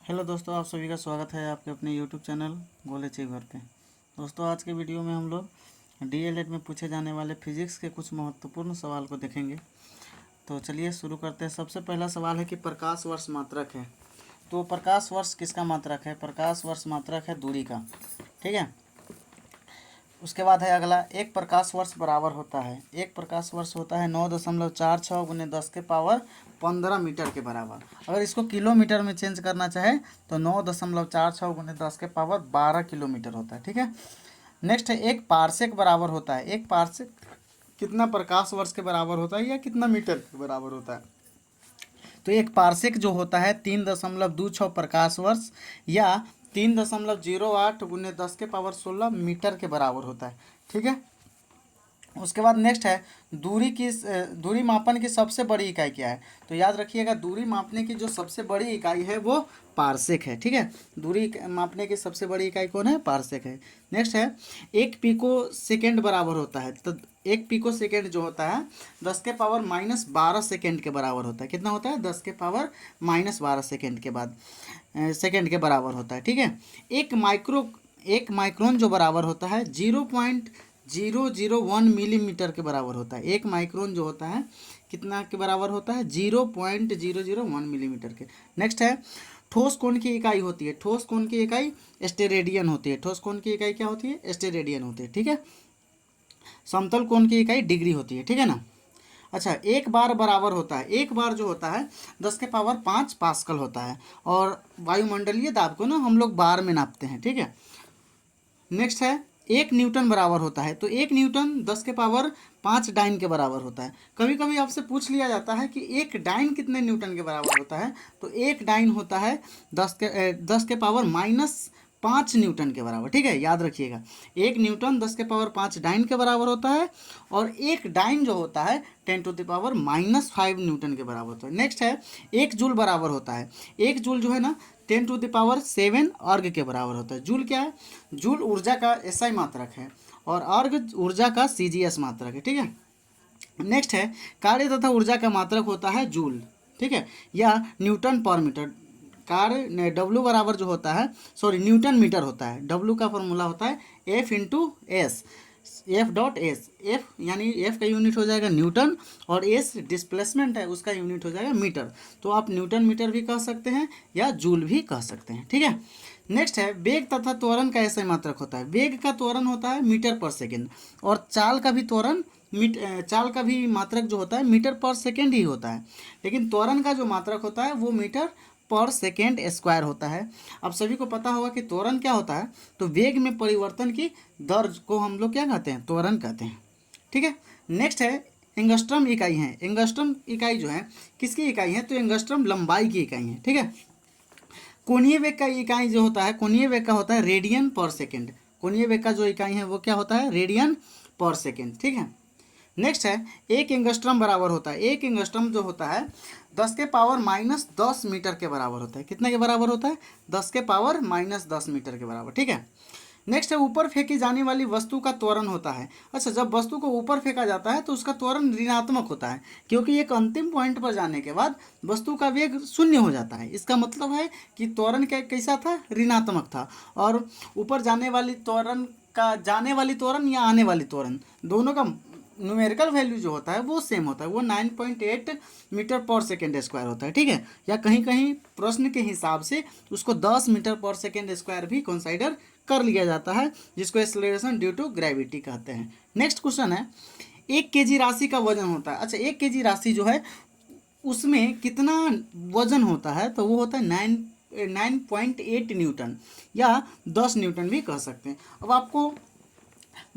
Hello दोस्तों, आप सभी का स्वागत है आपके अपने यूट्यूब चैनल गोले चे घर पे। दोस्तों, आज के वीडियो में हम लोग डीएलएड में पूछे जाने वाले फिजिक्स के कुछ महत्वपूर्ण सवाल को देखेंगे। तो चलिए शुरू करते हैं। सबसे पहला सवाल है कि प्रकाश वर्ष मात्रक है। तो प्रकाश वर्ष किसका मात्रक है? प्रकाश वर्ष मात्रक है दूरी का। ठीक है। उसके बाद है अगला, एक प्रकाश वर्ष बराबर होता है, एक प्रकाश वर्ष होता है 9.46 गुने 10 के पावर 15 मीटर के बराबर। अगर इसको किलोमीटर में चेंज करना चाहे तो 9.46 गुने 10 के पावर 12 किलोमीटर होता है। ठीक है। नेक्स्ट है, एक पारसेक बराबर होता है, एक पारसेक कितना प्रकाश वर्ष के बराबर होता है या कितना मीटर के बराबर होता है? तो एक पारसेक जो होता है 3.26 प्रकाश वर्ष या 3.08 गुने 10 के पावर 16 मीटर के बराबर होता है। ठीक है। उसके बाद नेक्स्ट है, दूरी मापन की सबसे बड़ी इकाई क्या है? तो याद रखिएगा, दूरी मापने की जो सबसे बड़ी इकाई है वो पारसेक है। ठीक है। दूरी मापने की सबसे बड़ी इकाई कौन है? पारसेक है। नेक्स्ट है, एक पिको सेकेंड बराबर होता है। तो एक पिको सेकेंड जो होता है 10 के पावर -12 सेकेंड के बराबर होता है। कितना होता है? 10 के पावर -12 सेकेंड के बाद सेकेंड के बराबर होता है। ठीक है। एक माइक्रोन जो बराबर होता है 0.001 मिलीमीटर के बराबर होता है। एक माइक्रोन जो होता है कितना के बराबर होता है? 0.001 मिलीमीटर के। नेक्स्ट है, ठोस कोण की इकाई होती है, ठोस कोण की इकाई स्टेरेडियन होती है। ठोस कोण की इकाई क्या होती है? स्टेरेडियन होती है। ठीक है। समतल कोण की इकाई डिग्री होती है। ठीक है ना। अच्छा, एक बार बराबर होता है, एक बार जो होता है 10 के पावर 5 पास्कल होता है। और वायुमंडलीय दाब को ना हम लोग बार में नापते हैं। ठीक है। नेक्स्ट है, एक न्यूटन बराबर होता है। तो एक न्यूटन 10 के पावर 5 डाइन के बराबर होता है। कभी कभी आपसे पूछ लिया जाता है कि एक डाइन कितने न्यूटन के बराबर होता है? तो एक डाइन होता है 10 के पावर -5 न्यूटन के बराबर। ठीक है, याद रखिएगा, एक न्यूटन 10 के पावर 5 डाइन के बराबर होता है और एक डाइन जो होता है 10⁻⁻5 न्यूटन के बराबर होता है। नेक्स्ट है, एक जूल बराबर होता है, एक जूल जो है ना 10⁻7 अर्घ के बराबर होता है। जूल क्या है? जूल ऊर्जा का एसआई मात्रक है और अर्घ ऊर्जा का सीजीएस मात्रक है। ठीक है। नेक्स्ट है, कार्य तथा ऊर्जा का मात्रक होता है जूल। ठीक है, या न्यूटन पर मीटर। कार्य डब्ल्यू बराबर जो होता है, सॉरी, न्यूटन मीटर होता है। डब्ल्यू का फॉर्मूला होता है F/S, F.S। एफ यानी एफ का यूनिट हो जाएगा न्यूटन और एस डिस्प्लेसमेंट है, उसका यूनिट हो जाएगा मीटर। तो आप न्यूटन मीटर भी कह सकते हैं या जूल भी कह सकते हैं। ठीक है। नेक्स्ट है, वेग तथा त्वरण का ऐसा मात्रक होता है। वेग का त्वरण होता है मीटर पर सेकेंड और चाल का भी त्वरण चाल का भी मात्रक जो होता है मीटर पर सेकेंड ही होता है। लेकिन त्वरण का जो मात्रक होता है वो मीटर पर सेकेंड स्क्वायर होता है। अब सभी को पता होगा कि त्वरण क्या होता है। तो वेग में परिवर्तन की दर को हम लोग क्या कहते हैं? त्वरण कहते हैं। ठीक है। नेक्स्ट है, एंगस्ट्रम इकाई है। एंगस्ट्रम इकाई जो है किसकी इकाई है? तो एंगस्ट्रम लंबाई की इकाई है। ठीक है। कोणीय वेग का इकाई जो होता है, कोणीय वेग का होता है रेडियन पर सेकेंड। कोणीय वेग का जो इकाई है वो क्या होता है? रेडियन पर सेकेंड। ठीक है। नेक्स्ट है, एक एंगस्ट्रम बराबर होता है, एक एंगस्ट्रम जो होता है 10 के पावर -10 मीटर के बराबर होता है। कितने के बराबर होता है? 10 के पावर -10 मीटर के बराबर। ठीक है। नेक्स्ट है, ऊपर फेंकी जाने वाली वस्तु का त्वरण होता है। अच्छा, जब वस्तु को ऊपर फेंका जाता है तो उसका त्वरण ऋणात्मक होता है, क्योंकि एक अंतिम पॉइंट पर जाने के बाद वस्तु का वेग शून्य हो जाता है। इसका मतलब है कि त्वरण कैसा था? ऋणात्मक था। और ऊपर जाने वाली त्वरण का, जाने वाली त्वरण या आने वाली त्वरण, दोनों का न्यूमेरिकल वैल्यू जो होता है वो सेम होता है, वो 9.8 मीटर पर सेकेंड स्क्वायर होता है। ठीक है। या कहीं कहीं प्रश्न के हिसाब से उसको 10 मीटर पर सेकेंड स्क्वायर भी कंसाइडर कर लिया जाता है, जिसको एक्सेलरेशन ड्यू टू ग्रेविटी कहते हैं। नेक्स्ट क्वेश्चन है, 1 kg राशि का वजन होता है। अच्छा, 1 kg राशि जो है उसमें कितना वजन होता है? तो वो होता है 9.8 न्यूटन या 10 न्यूटन भी कह सकते हैं। अब आपको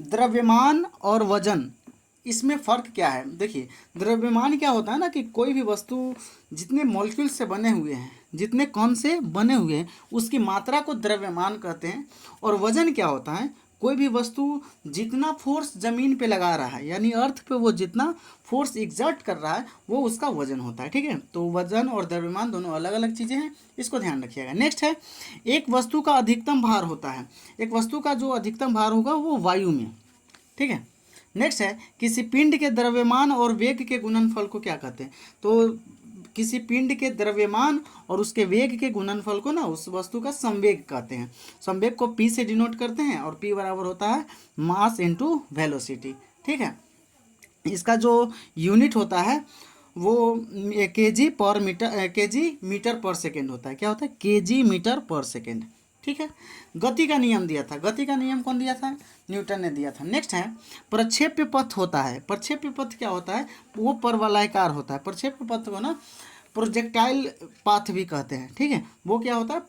द्रव्यमान और वजन, इसमें फ़र्क क्या है? देखिए, द्रव्यमान क्या होता है ना कि कोई भी वस्तु जितने मॉलिक्यूल से बने हुए हैं, जितने कण से बने हुए हैं, उसकी मात्रा को द्रव्यमान कहते हैं। और वजन क्या होता है? कोई भी वस्तु जितना फोर्स ज़मीन पे लगा रहा है, यानी अर्थ पे वो जितना फोर्स एग्जर्ट कर रहा है वो उसका वजन होता है। ठीक है। तो वजन और द्रव्यमान दोनों अलग अलग चीज़ें हैं, इसको ध्यान रखिएगा। नेक्स्ट है, एक वस्तु का अधिकतम भार होता है। एक वस्तु का जो अधिकतम भार होगा वो वायु में। ठीक है। नेक्स्ट है, किसी पिंड के द्रव्यमान और वेग के गुणनफल को क्या कहते हैं? तो किसी पिंड के द्रव्यमान और उसके वेग के गुणनफल को ना उस वस्तु का संवेग कहते हैं। संवेग को p से डिनोट करते हैं और p बराबर होता है मास इनटू वेलोसिटी। ठीक है, इसका जो यूनिट होता है वो केजी पर मीटर, केजी मीटर पर सेकेंड होता है। क्या होता है? केजी मीटर पर सेकेंड। ठीक है, गति का नियम दिया था। गति का नियम कौन दिया था? न्यूटन ने दिया था। नेक्स्ट है प्रक्षेप्य पथ होता है। प्रक्षेप्य पथ क्या होता है? वो परवलयाकार होता है। प्रक्षेप्य पथ को ना प्रोजेक्टाइल पाथ भी कहते हैं। ठीक है, वो क्या होता है?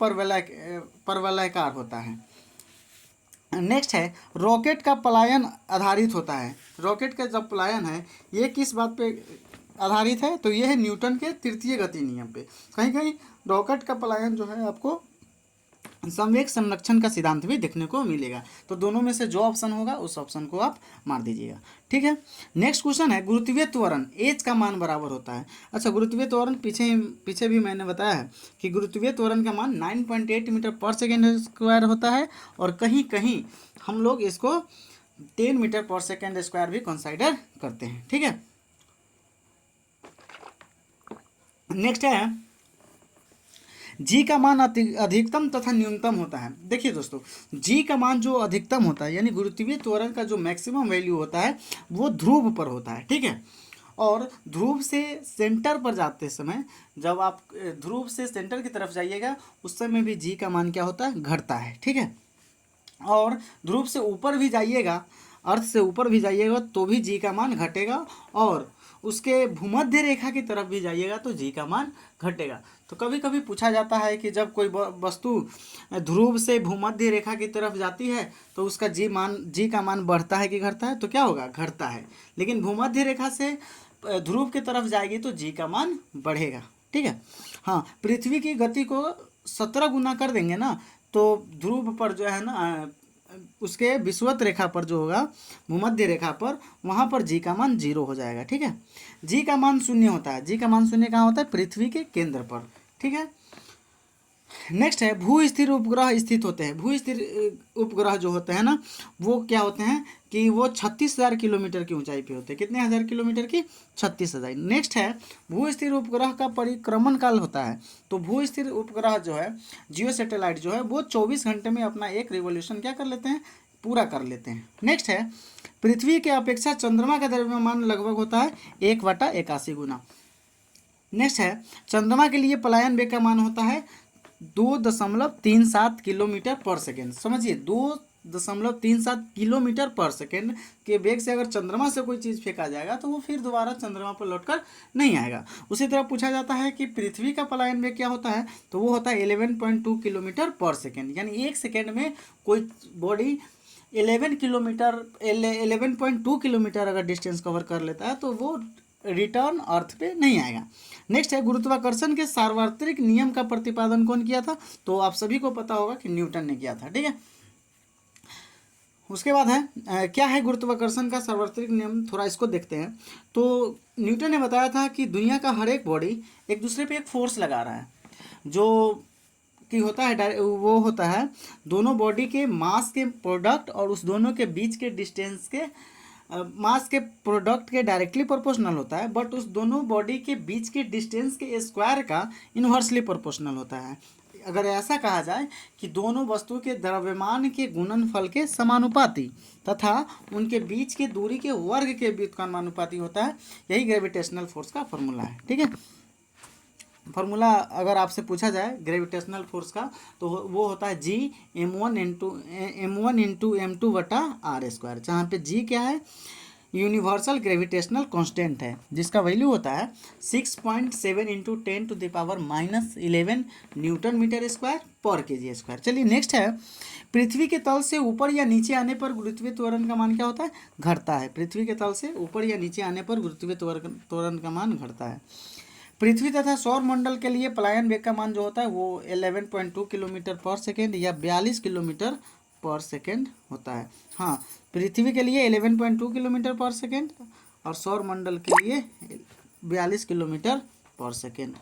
परवलयाकार होता है। नेक्स्ट है रॉकेट का पलायन आधारित होता है। रॉकेट का जब पलायन है ये किस बात पे आधारित है? तो ये है न्यूटन के तृतीय गति नियम पे। कहीं कहीं रॉकेट का पलायन जो है आपको संवेग संरक्षण का सिद्धांत भी देखने को मिलेगा। तो दोनों में से जो ऑप्शन होगा उस ऑप्शन को आप मार दीजिएगा। ठीक है, नेक्स्ट क्वेश्चन है गुरुत्वीय त्वरण एच का मान बराबर होता है। अच्छा, गुरुत्वीय त्वरण पीछे भी मैंने बताया है कि गुरुत्वीय त्वरण का मान 9.8 मीटर पर सेकेंड स्क्वायर होता है और कहीं कहीं हम लोग इसको 10 मीटर पर सेकेंड स्क्वायर भी कंसिडर करते हैं। ठीक है, नेक्स्ट है जी का मान अधिकतम तथा न्यूनतम होता है। देखिए दोस्तों, जी का मान जो अधिकतम होता है यानी गुरुत्वीय त्वरण का जो मैक्सिमम वैल्यू होता है वो ध्रुव पर होता है। ठीक है, और ध्रुव से सेंटर पर जाते समय जब आप ध्रुव से सेंटर की तरफ जाइएगा उस समय भी जी का मान क्या होता है? घटता है। ठीक है, और ध्रुव से ऊपर भी जाइएगा, अर्थ से ऊपर भी जाइएगा तो भी जी का मान घटेगा, और उसके भूमध्य रेखा की तरफ भी जाइएगा तो जी का मान घटेगा। तो कभी कभी पूछा जाता है कि जब कोई वस्तु ध्रुव से भूमध्य रेखा की तरफ जाती है तो उसका जी का मान बढ़ता है कि घटता है? तो क्या होगा? घटता है। लेकिन भूमध्य रेखा से ध्रुव की तरफ जाएगी तो जी का मान बढ़ेगा। ठीक है, हाँ, पृथ्वी की गति को 17 गुना कर देंगे ना तो ध्रुव पर जो है ना उसके विषुवत रेखा पर जो होगा भूमध्य रेखा पर, वहाँ पर जी का मान 0 हो जाएगा। ठीक है, जी का मान 0 होता है। जी का मान 0 कहाँ होता है? पृथ्वी के केंद्र पर। ठीक है, नेक्स्ट है भू स्थिर उपग्रह स्थित होते हैं। भू स्थिर उपग्रह जो होते हैं ना वो क्या होते हैं कि वो 36,000 किलोमीटर की ऊंचाई पे होते हैं। कितने हज़ार किलोमीटर की? 36,000। नेक्स्ट है भू स्थिर उपग्रह का परिक्रमण काल होता है। तो भू स्थिर उपग्रह जो है, जियो सैटेलाइट जो है, वो 24 घंटे में अपना एक रिवोल्यूशन क्या कर लेते हैं? पूरा कर लेते हैं। नेक्स्ट है पृथ्वी के अपेक्षा चंद्रमा का द्रव्यमान लगभग होता है 1/81 गुना। नेक्स्ट है चंद्रमा के लिए पलायन वेग का मान होता है 2.37 किलोमीटर पर सेकेंड। समझिए, 2.37 किलोमीटर पर सेकेंड के वेग से अगर चंद्रमा से कोई चीज़ फेंका जाएगा तो वो फिर दोबारा चंद्रमा पर लौटकर नहीं आएगा। उसी तरह पूछा जाता है कि पृथ्वी का पलायन वेग क्या होता है? तो वो होता है 11.2 किलोमीटर पर सेकेंड। यानी एक सेकेंड में कोई बॉडी 11.2 किलोमीटर अगर डिस्टेंस कवर कर लेता है तो वो रिटर्न अर्थ पे नहीं आएगा। नेक्स्ट है गुरुत्वाकर्षण के सार्वत्रिक नियम का प्रतिपादन कौन किया था? तो आप सभी को पता होगा कि न्यूटन ने किया था। ठीक है, उसके बाद है क्या है गुरुत्वाकर्षण का सार्वत्रिक नियम? थोड़ा इसको देखते हैं। तो न्यूटन ने बताया था कि दुनिया का हर एक बॉडी एक दूसरे पे एक फोर्स लगा रहा है जो कि होता है वो होता है दोनों बॉडी के मास के प्रोडक्ट और उस दोनों के बीच के डिस्टेंस के मास के प्रोडक्ट के डायरेक्टली प्रोपोर्शनल होता है, बट उस दोनों बॉडी के बीच के डिस्टेंस के स्क्वायर का इन्वर्सली प्रोपोर्शनल होता है। अगर ऐसा कहा जाए कि दोनों वस्तु के द्रव्यमान के गुणनफल के समानुपाती तथा उनके बीच की दूरी के वर्ग के व्युत्क्रमानुपाती होता है, यही ग्रेविटेशनल फोर्स का फॉर्मूला है। ठीक है, फॉर्मूला अगर आपसे पूछा जाए ग्रेविटेशनल फोर्स का तो वो होता है जी m1 इंटू m2 बटा आर स्क्वायर, जहाँ पे जी क्या है? यूनिवर्सल ग्रेविटेशनल कांस्टेंट है जिसका वैल्यू होता है 6.7 इंटू 10⁻11 न्यूटन मीटर स्क्वायर पर केजी स्क्वायर। चलिए नेक्स्ट है पृथ्वी के तल से ऊपर या नीचे आने पर गुरुत्वीय त्वरण का मान क्या होता है? घटता है। पृथ्वी के तल से ऊपर या नीचे आने पर गुरुत्वीय त्वरण का मान घटता है। पृथ्वी तथा सौर मंडल के लिए पलायन वेग का मान जो होता है वो 11.2 किलोमीटर पर सेकेंड या 42 किलोमीटर पर सेकेंड होता है। हाँ, पृथ्वी के लिए 11.2 किलोमीटर पर सेकेंड और सौर मंडल के लिए 42 किलोमीटर पर सेकेंड।